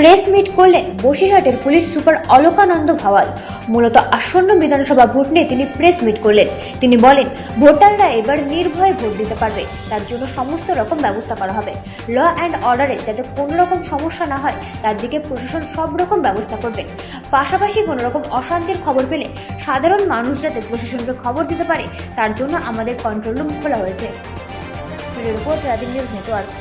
Press meet করলেন বসিরহাটের police super Alakananda Bhawal. মূলত আসন্ন বিধানসভা ভোট নিয়ে তিনি প্রেস মিট করলেন। তিনি বলেন, ভোটাররা এবার নির্ভয়ে ভোট দিতে পারবে, তার জন্য সমস্ত রকম ব্যবস্থা করা হবে। ল অ্যান্ড অর্ডারে যাতে কোনো রকম সমস্যা না হয় তার দিকে প্রশাসন সব রকম ব্যবস্থা করবেন। পাশাপাশি কোনো রকম অশান্তির খবর পেলে সাধারণ মানুষ যাতে প্রশাসনকে খবর দিতে পারে তার জন্য আমাদের কন্ট্রোল রুম খোলা হয়েছে। Report Radin news network.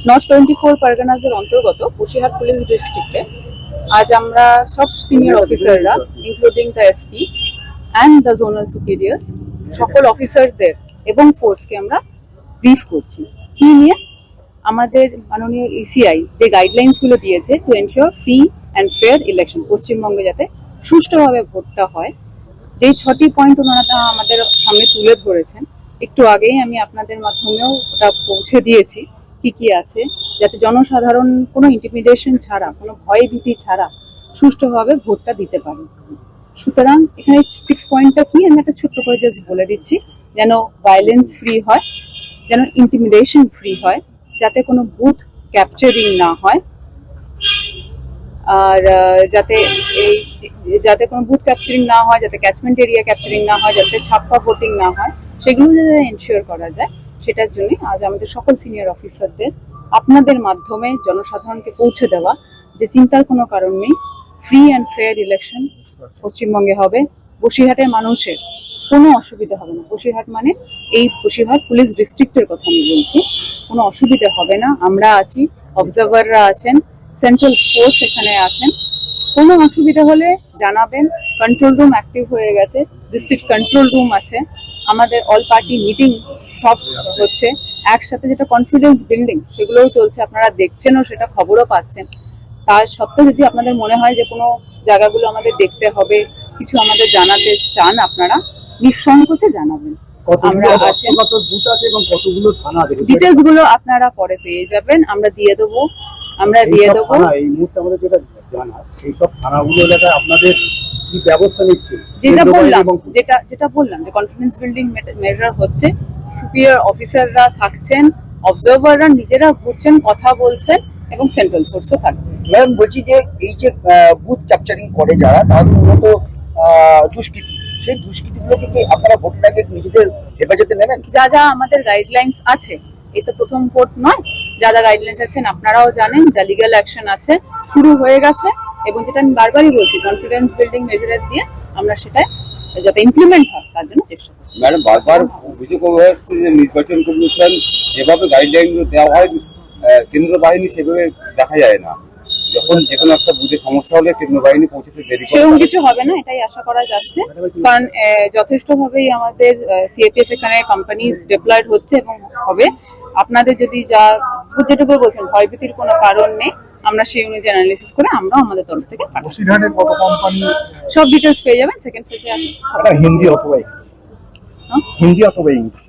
North 24 পারগানাজের অন্তর্গত বসিরহাট পুলিশ ডিস্ট্রিক্টে আজ আমরা সব সিনিয়র অফিসাররা including the SP and the zonal সুপিরিয়ার্স সকল অফিসারদের এবং ফোর্সকে আমরা ব্রিফ করছি কি নিয়ে আমাদের মাননীয় ইসিআই যে গাইডলাইন্সগুলো দিয়েছে to ensure free and fair election, পশ্চিমবঙ্গে যাতে সুষ্ঠুভাবে ভোটটা হয়। যেই 6টি পয়েন্ট ওনারা আমাদের সামনে তুলে ধরেছেন, একটু আগেই আমি আপনাদের মাধ্যমেও ওটা পৌঁছে দিয়েছি কি কি আছে, যাতে জনসাধারণ কোনো ইন্টিমিডেশন ছাড়া, কোনো ভয় ভীতি ছাড়া সুষ্ঠুভাবে ভোটটা দিতে পারে। সুতরাং এখানে 6 পয়েন্টটা কি আমি একটা ছোট্ট করে জাস্ট বলে দিচ্ছি। যেন ভায়োলেন্স ফ্রি হয়, যেন ইন্টিমিডেশন ফ্রি হয়, যাতে কোনো বুথ ক্যাপচারিং না হয়, আর যাতে কোনো বুথ ক্যাপচারিং না হয়, যাতে ক্যাচমেন্ট এরিয়া ক্যাপচারিং না হয়, যাতে ছাপ্পা ভোটিং না হয়, সেগুলো যাতে এনশিওর করা যায়, সেটার জন্য আজ আমাদের সকল সিনিয়র অফিসারদের আপনাদের মাধ্যমে জনসাধারণকে পৌঁছে দেওয়া যে চিন্তার কোনো কারণ নেই, ফ্রি অ্যান্ড ফেয়ার ইলেকশন পশ্চিমবঙ্গে হবে। বসিরহাটের মানুষের কোনো অসুবিধা হবে না। বসিরহাট মানে এই বসিরহাট পুলিশ ডিস্ট্রিক্টের কথা আমি বলছি, কোনো অসুবিধা হবে না। আমরা আছি, অবজারভাররা আছেন, সেন্ট্রাল ফোর্স এখানে আছেন। কোনো অসুবিধা হলে জানাবেন। কন্ট্রোল রুম অ্যাক্টিভ হয়ে গেছে, ডিস্ট্রিক্ট কন্ট্রোল রুম আছে, আমাদের অল পার্টি মিটিং সব হচ্ছে একসাথে, যেটা কনফিডেন্স বিল্ডিং সেগুলোও চলছে, আপনারা দেখছেনও, সেটা খবরও পাচ্ছেন। তার সত্ত্বেও যদি আপনাদের মনে হয় যে কোনো জায়গাগুলো আমাদের দেখতে হবে, কিছু আমাদের জানাতে চান, আপনারা নিঃসংকোচে জানাবেন। আমরা আছেন, ডিটেলস গুলো আপনারা পরে পেয়ে যাবেন, আমরা দিয়ে দেবো। এই মুহূর্তে আমাদের যেটা জানা, সেই সব থানাগুলো এলাকায় আপনাদের কি ব্যবস্থা নিচ্ছে? যেটা বললাম যে কনফিডেন্স বিল্ডিং মেজার হচ্ছে, সুপিরিয়র অফিসাররা থাকছেন, অবজারভাররা নিজেরা ঘুরছেন, কথা বলছেন, এবং সেন্ট্রাল ফোর্সও থাকছে। ম্যাম বলছি যে এই যে বুথ ক্যাপচারিং করে যারা, তারা মূলত দুষ্কৃতী, সেই দুষ্কৃতীগুলোকে কি আপনারা ভোটের আগে নিজেদের হেফাজতে নেবেন? যা যা আমাদের গাইডলাইন্স আছে, এই তো প্রথম ভোট নয়, যা যা গাইডলাইন্স আছেন আপনারাও জানেন, যা লিগ্যাল অ্যাকশন আছে শুরু হয়ে গেছে, এবং যেটা আমি বারবারই বলছি কনফিডেন্স বিল্ডিং মেজার দিয়ে আমরা সেটা যাতে ইমপ্লিমেন্ট হয় তার জন্য চেষ্টা করছি। ম্যাডাম, বারবার অভিযোগ হয়ে আসছে যে নির্বাচন কমিশন যেভাবে গাইডলাইনগুলো দেওয়া হয়, কেন্দ্র বাহিনী সেভাবে দেখা যায় না। যখন যে কোনো একটা বুথে সমস্যা হলে কেন্দ্র বাহিনী পৌঁছতে দেরি করে, সেরকম কিছু হবে না এটাই আশা করা যাচ্ছে, কারণ যথেষ্টভাবেই আমাদের সিএপিএফ এখানে কোম্পানিজ ডিপ্লয়েড হচ্ছে এবং হবে। আপনাদের যদি যা যেটুকু বলছেন ভয়ভীতির কোনো কারণ নেই, আমরা সেই অনুযায়ী অ্যানালিসিস করে আমরাও আমাদের তরফ থেকে সব ডিটেলস পেয়ে যাবেন। সেকেন্ড ফেজে আছে, হিন্দি অথবা ইংলিশ।